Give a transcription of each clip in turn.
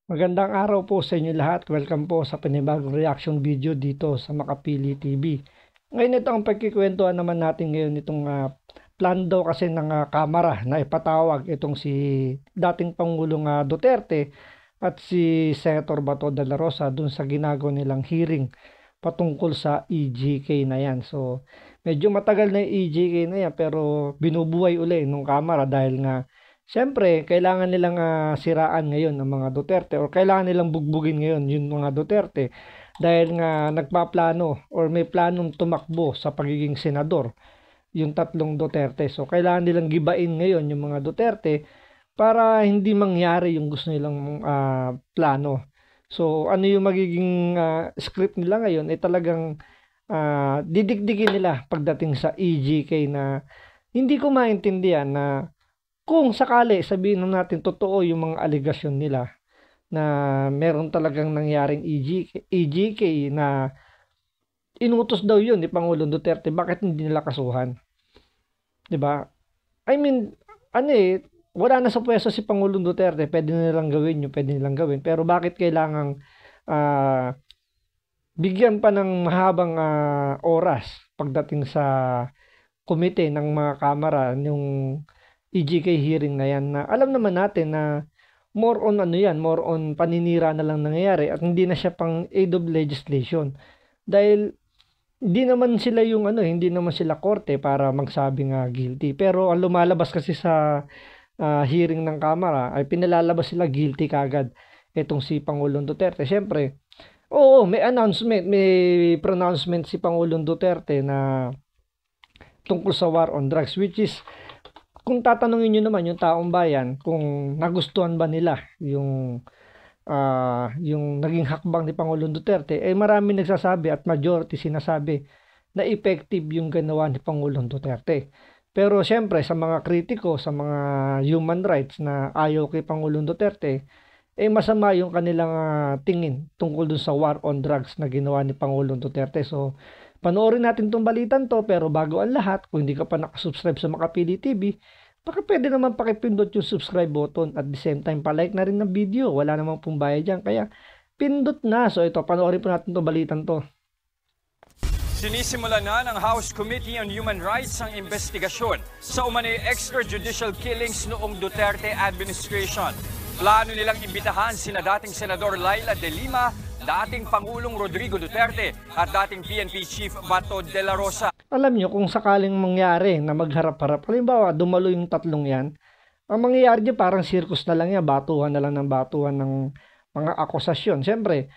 Magandang araw po sa inyo lahat. Welcome po sa panibagong reaction video dito sa Makapili TV. Ngayon ito ang pagkikwentuhan naman natin ngayon itong plan daw kasi ng Kamara na ipatawag itong si dating Pangulong Duterte at si Senator Bato de la Rosa dun sa ginagawa nilang hearing patungkol sa EJK na yan. So medyo matagal na yung EJK na yan pero binubuhay uli nung Kamara dahil nga siyempre, kailangan nilang siraan ngayon ang mga Duterte or kailangan nilang bugbugin ngayon yung mga Duterte dahil nga nagpaplano or may planong tumakbo sa pagiging senador yung tatlong Duterte. So, kailangan nilang gibain ngayon yung mga Duterte para hindi mangyari yung gusto nilang plano. So, ano yung magiging script nila ngayon ay talagang didikdikin nila pagdating sa EJK na hindi ko maintindihan na kung sakali sabihin natin totoo yung mga aligasyon nila na meron talagang nangyaring EJK na inutos daw yun ni Pangulong Duterte, bakit hindi nila kasuhan? 'Di ba? I mean, wala na sa pwesto si Pangulong Duterte, pwede nilang gawin yung pwede nilang gawin, pero bakit kailangang bigyan pa ng mahabang oras pagdating sa komite ng mga kamara yung EJK hearing na yan na alam naman natin na more on more on paninira na lang nangyayari at hindi na siya pang aid of legislation. Dahil hindi naman sila hindi naman sila korte para magsabing guilty. Pero ang lumalabas kasi sa hearing ng Kamara ay pinalalabas sila guilty kagad itong si Pangulong Duterte. Siyempre, oo, may pronouncement si Pangulong Duterte na tungkol sa war on drugs, which is kung tatanungin nyo naman yung taong bayan kung nagustuhan ba nila yung naging hakbang ni Pangulong Duterte, marami nagsasabi at majority sinasabi na effective yung ginawa ni Pangulong Duterte. Pero siyempre sa mga kritiko, sa mga human rights na ayaw kay Pangulong Duterte, masama yung kanilang tingin tungkol dun sa war on drugs na ginawa ni Pangulong Duterte. So, panoorin natin tong balitan to, pero bago ang lahat, kung hindi ka pa nakasubscribe sa Makapili TV, baka pwede naman pakipindot yung subscribe button at the same time palike na rin ng video. Wala namang pong bayad dyan, kaya pindot na. So ito, panoorin po natin to balitan to. Sinisimula na ng House Committee on Human Rights ang investigasyon sa umano'y extrajudicial killings noong Duterte administration. Plano nilang imbitahan sina dating Senador Laila de Lima, dating Pangulong Rodrigo Duterte at dating PNP Chief Bato de la Rosa. Alam nyo, kung sakaling mangyari na magharap-harap, halimbawa dumalo yung tatlong yan, ang mangyayari dyan parang circus na lang yan, batuhan na lang ng batuhan ng mga akusasyon. Siyempre,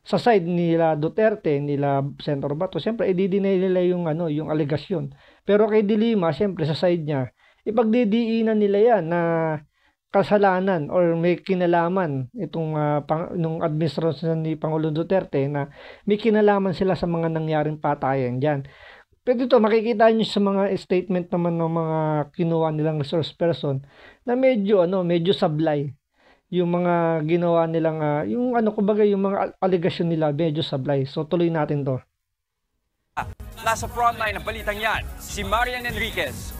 sa side nila Duterte, nila Senator Bato, siyempre i-deny nila yung aligasyon. Pero kay De Lima, siyempre sa side niya, ipagdidiinan nila yan na kasalanan or may kinalaman itong nung administrasyon ni Pangulong Duterte na may kinalaman sila sa mga nangyaring patayan diyan. Pero dito makikita niyo sa mga statement naman ng mga kinuha nilang resource person na medyo sablay yung mga ginawa nilang yung kumbaga yung mga allegation nila medyo sablay. So tuloy natin to. Nasa frontline ng balitang yan, si Marian Enriquez.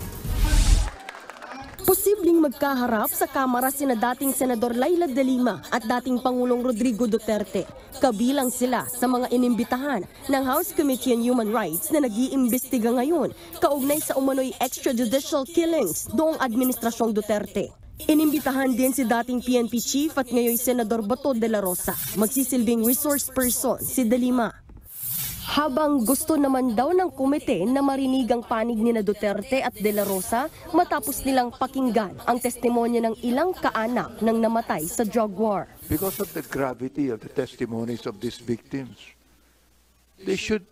Posibleng magkaharap sa Kamara sina dating Senador Laila de Lima at dating Pangulong Rodrigo Duterte. Kabilang sila sa mga inimbitahan ng House Committee on Human Rights na nag-iimbestiga ngayon kaugnay sa umano'y extrajudicial killings noong Administrasyong Duterte. Inimbitahan din si dating PNP Chief at ngayon Senador Bato de la Rosa. Magsisilbing resource person si de Lima. Habang gusto naman daw ng komite na marinig ang panig ni Duterte at De La Rosa matapos nilang pakinggan ang testimonya ng ilang kaanak ng namatay sa drug war. Because of the gravity of the testimonies of these victims, they should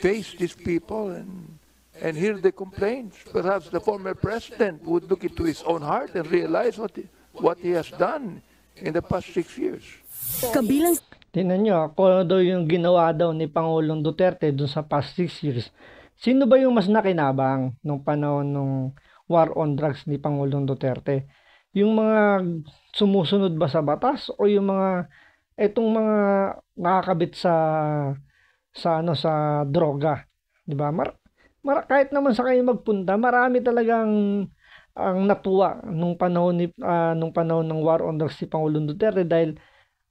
face these people and hear the complaints. Perhaps the former president would look into his own heart and realize what he has done in the past 6 years. Kabilang Tingnan nyo, kung daw yung ginawa daw ni Pangulong Duterte dun sa past 6 years, sino ba yung mas nakinabang nung panahon nung war on drugs ni Pangulong Duterte? Yung mga sumusunod ba sa batas o yung etong mga nakakabit sa droga, 'di ba? Kahit naman sa kayo magpunta, marami talagang ang natuwa nung panahon ng war on drugs si Pangulong Duterte dahil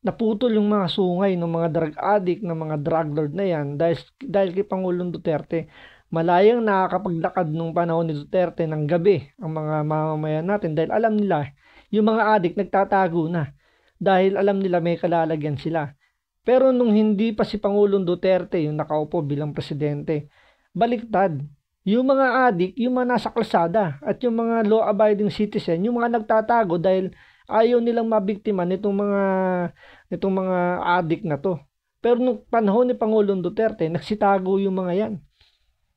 naputol yung mga sungay ng mga drug addict, ng mga drug lord na yan dahil kay Pangulong Duterte. Malayang nakakapaglakad nung panahon ni Duterte ng gabi ang mga mamamayan natin dahil alam nila yung mga addict nagtatago na dahil alam nila may kalalagyan sila. Pero nung hindi pa si Pangulong Duterte yung nakaupo bilang presidente, baliktad. Yung mga addict, yung mga nasa kalsada at yung mga law-abiding citizen, yung mga nagtatago dahil ayaw nilang mabiktima nitong mga addict na to. Pero nung panahon ni Pangulong Duterte, nagsitago yung mga yan.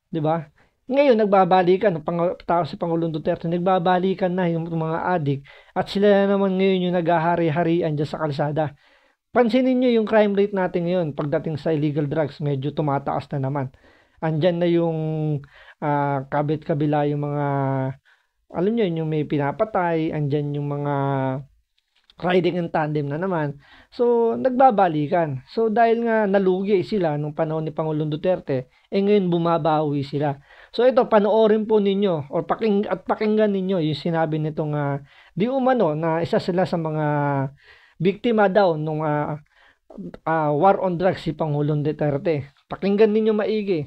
'Di ba? Ngayon nagbabalikan si Pangulong Duterte, nagbabalikan na yung mga addict at sila naman ngayon yung naghahari-harian diyan sa kalsada. Pansinin niyo yung crime rate natin ngayon pagdating sa illegal drugs, medyo tumataas na naman. Andyan na yung kabit-kabila yung mga, alam nyo, yung may pinapatay, andyan yung mga riding in tandem na naman. So, nagbabalikan. So, dahil nga nalugi sila nung panahon ni Pangulong Duterte, ngayon bumabawi sila. So, ito, panoorin po ninyo or pakinggan ninyo yung sinabi nitong di umano na isa sila sa mga biktima daw nung war on drugs si Pangulong Duterte. Pakinggan ninyo maigi.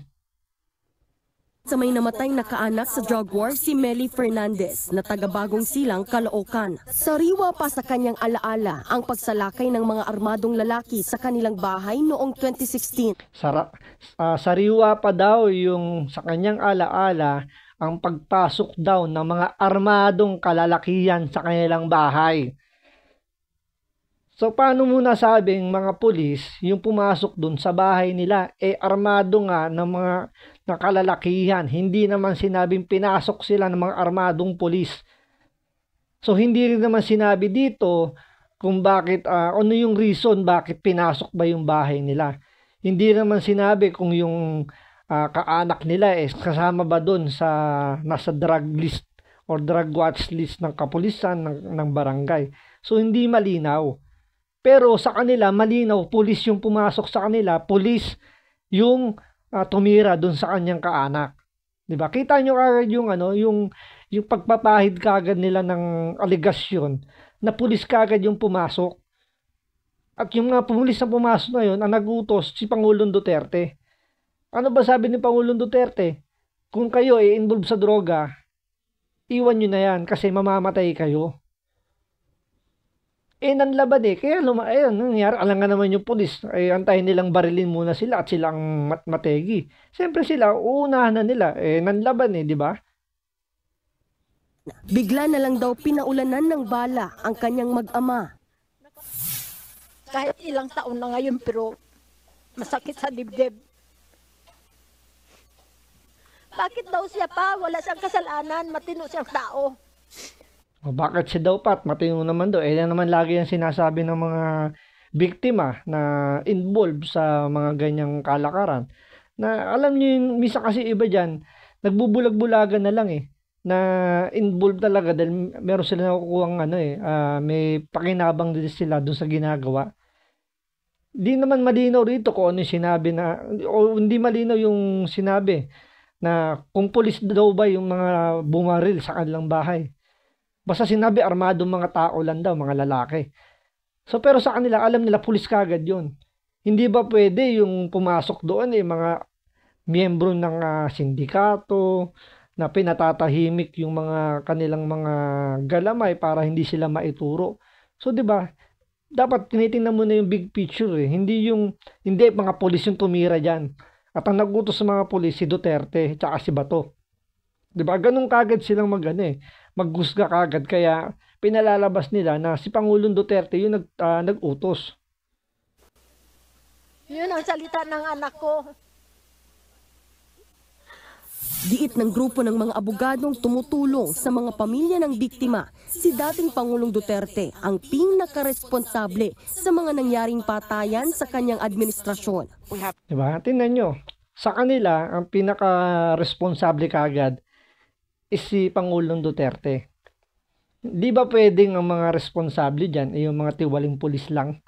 Sa may namatay na kaanak sa drug war si Meli Fernandez na taga Bagong Silang, Caloocan. Sariwa pa sa kanyang alaala ang pagsalakay ng mga armadong lalaki sa kanilang bahay noong 2016. Sariwa pa daw yung sa kanyang alaala ang pagpasok daw ng mga armadong kalalakihan sa kanilang bahay. So, paano mo nasabing mga pulis, yung pumasok dun sa bahay nila, armado nga ng mga nakalalakihan. Hindi naman sinabing pinasok sila ng mga armadong pulis. So, hindi rin naman sinabi dito kung bakit, ano yung reason bakit pinasok ba yung bahay nila. Hindi naman sinabi kung yung kaanak nila kasama ba dun sa nasa drug list or drug watch list ng kapulisan ng barangay. So, hindi malinaw. Pero sa kanila, malinaw, pulis yung pumasok sa kanila, pulis yung tumira doon sa kanyang kaanak. 'Di ba? Kita nyo kagad yung pagpapahid kagad nila ng aligasyon na pulis kagad yung pumasok. At yung mga pulis na pumasok na yun, ang nagutos si Pangulong Duterte. Ano ba sabi ni Pangulong Duterte? Kung kayo involved sa droga, iwan nyo na yan kasi mamamatay kayo. Nanlaban kaya nangyari, alam nga naman yung pulis, antayin nilang barilin muna sila at silang mategi. Siyempre sila, uunahan na nila, nanlaban di ba? Bigla na lang daw pinaulanan ng bala ang kanyang mag-ama. Kahit ilang taon na ngayon pero masakit sa dibdib. Bakit daw siya pa? Wala siyang kasalanan, matino siyang tao. Bakit si daw pat? Matino naman daw. Yan naman lagi yung sinasabi ng mga biktima na involved sa mga ganyang kalakaran. Na alam niyo yung misa kasi iba dyan, nagbubulag-bulagan na lang na involved talaga dahil meron sila nakukuhang may pakinabang din sila doon sa ginagawa. Di naman malinaw rito kung ano yung sinabi o hindi malinaw yung sinabi na kung pulis daw ba yung mga bumaril sa kanilang bahay. Basta sinabi armadong mga tao lang daw, mga lalaki. So pero sa kanila, alam nila pulis kagad yun. Hindi ba pwede yung pumasok doon mga miyembro ng sindikato na pinatatahimik yung mga kanilang mga galamay para hindi sila maituro. So 'di ba? Dapat tinitingnan mo na yung big picture Hindi mga pulis yung tumira diyan. At ang nagutos sa mga pulis si Duterte at si Bato. 'Di ba? Ganun kagad silang maghusga kagad kaya pinalalabas nila na si Pangulong Duterte yung nag-utos. Yun ang salita ng anak ko. Diit ng grupo ng mga abogadong tumutulong sa mga pamilya ng biktima, si dating Pangulong Duterte ang pinaka-responsable sa mga nangyaring patayan sa kanyang administrasyon. Diba? Tingnan nyo, sa kanila ang pinaka-responsable kagad is si Pangulong Duterte. Di ba pwedeng ang mga responsable dyan yung mga tiwaling pulis lang?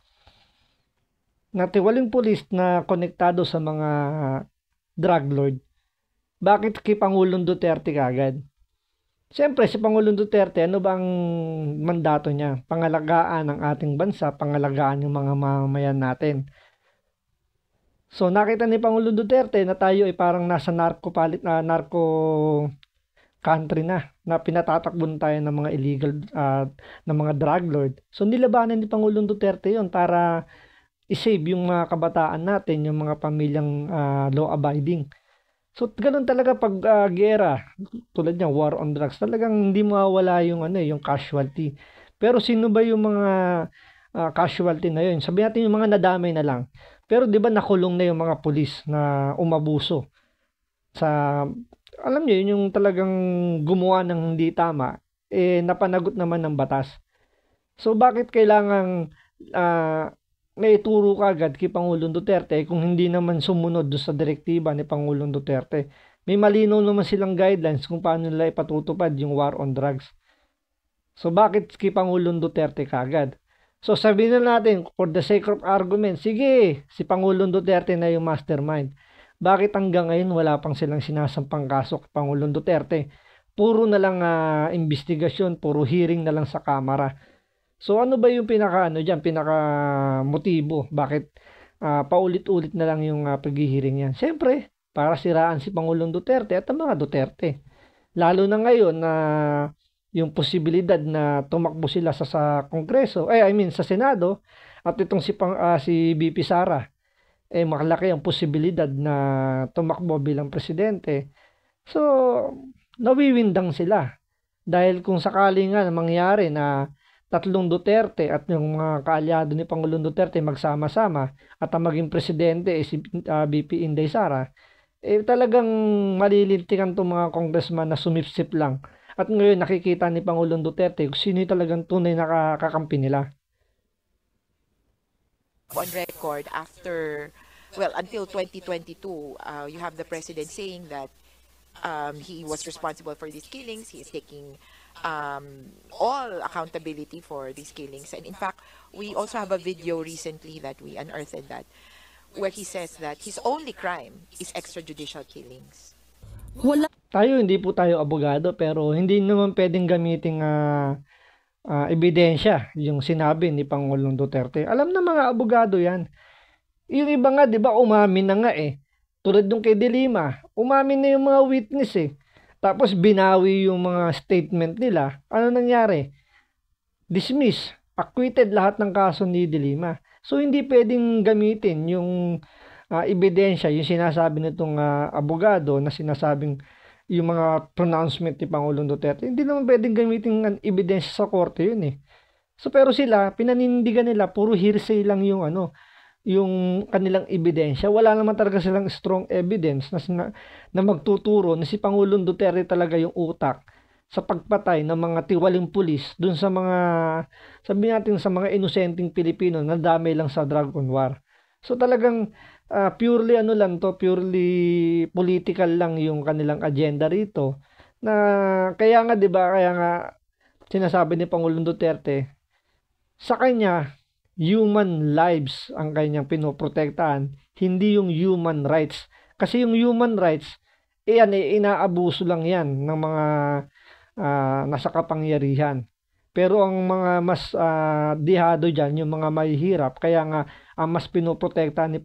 Na tiwaling pulis na konektado sa mga drug lord. Bakit kay Pangulong Duterte kagad? Siyempre, si Pangulong Duterte, ano bang mandato niya? Pangalagaan ng ating bansa, pangalagaan yung mga mamamayan natin. So, nakita ni Pangulong Duterte na tayo ay parang nasa narco country na pinatatakbon tayo ng mga illegal, ng mga drug lord. So, nilabanan ni Pangulong Duterte yon para i-save yung mga kabataan natin, yung mga pamilyang law-abiding. So, ganun talaga pag gera, tulad niya, war on drugs, talagang hindi mawawala yung, yung casualty. Pero sino ba yung mga casualty na yun? Sabihin natin yung mga nadamay na lang. Pero di ba nakulong na yung mga pulis na umabuso sa, alam niyo, yun yung talagang gumawa ng hindi tama, napanagot naman ng batas. So, bakit kailangang may ituro ka agad kay Pangulong Duterte kung hindi naman sumunod doon sa direktiba ni Pangulong Duterte? May malinaw naman silang guidelines kung paano nila ipatutupad yung war on drugs. So, bakit kay Pangulong Duterte kaagad? So, sabihin na natin, for the sake of argument, sige, si Pangulong Duterte na yung mastermind. Bakit hanggang ngayon wala pang silang sinasampang kaso kay Pangulong Duterte? Puro na lang investigasyon, puro hearing na lang sa Kamara. So, ano ba yung pinaka motibo? Bakit paulit-ulit na lang yung paghihiring yan? Siyempre, para siraan si Pangulong Duterte at ang mga Duterte. Lalo na ngayon na yung posibilidad na tumakbo sila sa Kongreso, sa Senado, at itong si VP Sara, makalaki ang posibilidad na tumakbo bilang presidente. So, nawiwindang sila. Dahil kung sakali nga mangyari na tatlong Duterte at yung mga kaalyado ni Pangulong Duterte magsama-sama at ang maging presidente si VP Inday Sara, talagang malilintikan itong mga congressman na sumipsip lang. At ngayon nakikita ni Pangulong Duterte kung sino talagang tunay na kakampi nila. On record, until 2022, you have the president saying that he was responsible for these killings. He is taking all accountability for these killings. And in fact, we also have a video recently that we unearthed where he says that his only crime is extrajudicial killings. Hindi po tayo abogado, pero hindi naman pwedeng gamitin ebidensya yung sinabi ni Pangulong Duterte. Alam na mga abogado yan. Yung iba nga, di ba, umamin na nga Tulad nung kay De Lima, umamin na yung mga witness Tapos binawi yung mga statement nila. Ano nangyari? Dismiss. Acquitted lahat ng kaso ni De Lima. So, hindi pwedeng gamitin yung ebidensya, yung sinasabi nitong abogado na sinasabing yung mga pronouncement ni Pangulong Duterte. Hindi naman pwedeng gamitin ng ebidensya sa korte yun So, pero sila, pinanindigan nila, puro hearsay lang yung yung kanilang ebidensya. Wala naman talaga silang strong evidence na magtuturo na si Pangulong Duterte talaga yung utak sa pagpatay ng mga tiwaling pulis dun sa mga, sabihin natin, sa mga inosenteng Pilipino na dami lang sa drug war. So talagang purely purely political lang yung kanilang agenda rito. Na kaya nga 'di ba, kaya nga sinasabi ni Pangulong Duterte, sa kanya human lives ang kanyang pinoprotektahan, hindi yung human rights. Kasi yung human rights, inaabuso lang yan ng mga nasa kapangyarihan. Pero ang mga mas dihado dyan, yung mga mahihirap, kaya nga ang mas pinoprotektahan ni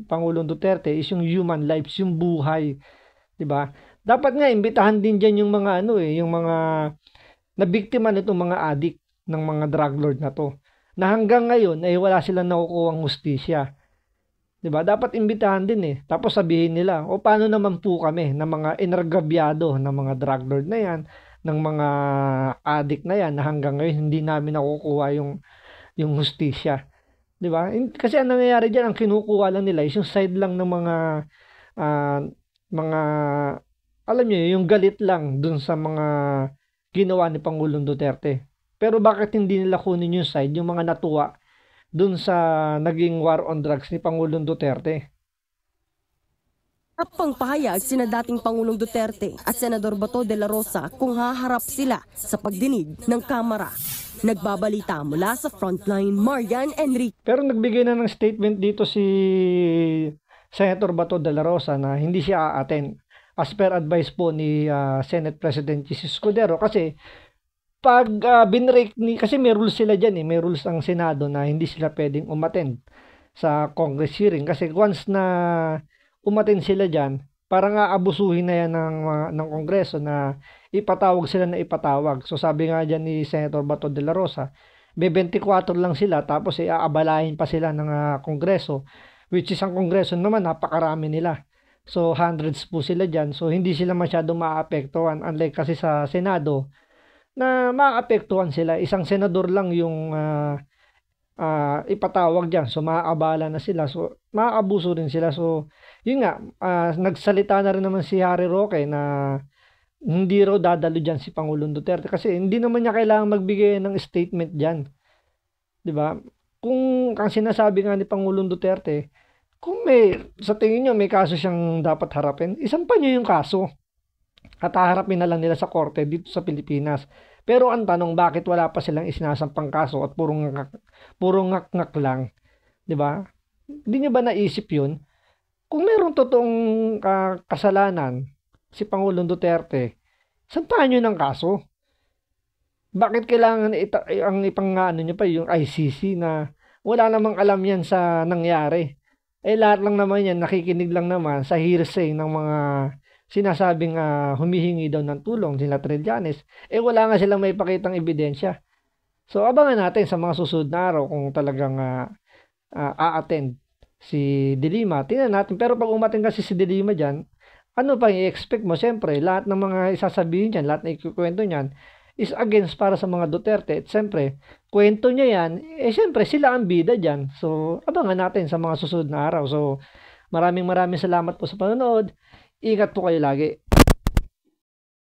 Pangulong Duterte is yung human lives, yung buhay. Diba? Dapat nga, imbitahan din dyan yung mga yung mga nabiktima nitong mga addict ng mga drug lord na to. Na hanggang ngayon ay wala silang nakukuhang hustisya. 'Di ba? Dapat imbitahan din Tapos sabihin nila, paano naman po kami ng mga inargabyado ng mga drug lord na 'yan, ng mga addict na 'yan na hanggang ngayon hindi namin nakukuha yung hustisya. 'Di ba? Kasi ang nangyayari diyan, ang kinukuha lang nila is yung side lang ng mga alam niyo, yung galit lang dun sa mga ginawa ni Pangulong Duterte. Pero bakit hindi nila kunin yung side, yung mga natuwa dun sa naging war on drugs ni Pangulong Duterte? Pang pahayag sina dating Pangulong Duterte at Senador Bato de la Rosa kung haharap sila sa pagdinig ng Kamara. Nagbabalita mula sa Frontline, Marian Enrique. Pero nagbigay na ng statement dito si Senator Bato de la Rosa na hindi siya a-attend. as per advice po ni Senate President Jesus Escudero. Kasi pag kasi may rules sila dyan may rules ang Senado na hindi sila pwedeng umattend sa Congress hearing. Kasi once na umattend sila dyan, parang aabusuhin na yan ng Kongreso na ipatawag sila na ipatawag. So sabi nga dyan ni Senator Bato de la Rosa, 24 lang sila tapos aabalahin pa sila ng Kongreso, which is ang Kongreso naman napakarami nila. So hundreds po sila dyan. So hindi sila masyadong maaapektuhan, unlike kasi sa Senado na maaapektuhan sila. Isang senador lang yung ipatawag dyan. So maaabala na sila. So maaabuso rin sila. So yun nga, nagsalita na rin naman si Harry Roque na hindi raw dadalo dyan si Pangulong Duterte kasi hindi naman niya kailangan magbigay ng statement dyan. Diba? Kung ang sinasabi nga ni Pangulong Duterte, kung sa tingin nyo may kaso siyang dapat harapin, isampan nyo yung kaso at haharapin na lang nila sa korte dito sa Pilipinas. Pero ang tanong, bakit wala pa silang isinasampang kaso at puro ngak-ngak lang? Diba? Hindi nyo ba naisip yun? Kung mayroong totoong kasalanan si Pangulong Duterte, sampahan nyo ng kaso. Bakit kailangan ang nyo pa yung ICC na wala namang alam yan sa nangyari? Lahat lang naman yan, nakikinig lang naman sa hearsay ng mga sinasabing humihingi daw ng tulong sila Trillanes. Wala nga silang may pakitang ebidensya. So abangan natin sa mga susunod na araw kung talagang a-attend si De Lima. Tingnan natin. Pero pag umating kasi si De Lima dyan, ano pa i-expect mo? Siyempre, lahat ng mga isasabihin dyan, lahat na ikukwento niyan, is against para sa mga Duterte. At siyempre, kwento niya yan, siyempre, sila ang bida dyan. So, abangan natin sa mga susunod na araw. So, maraming salamat po sa panonood. Ingat po kayo lagi.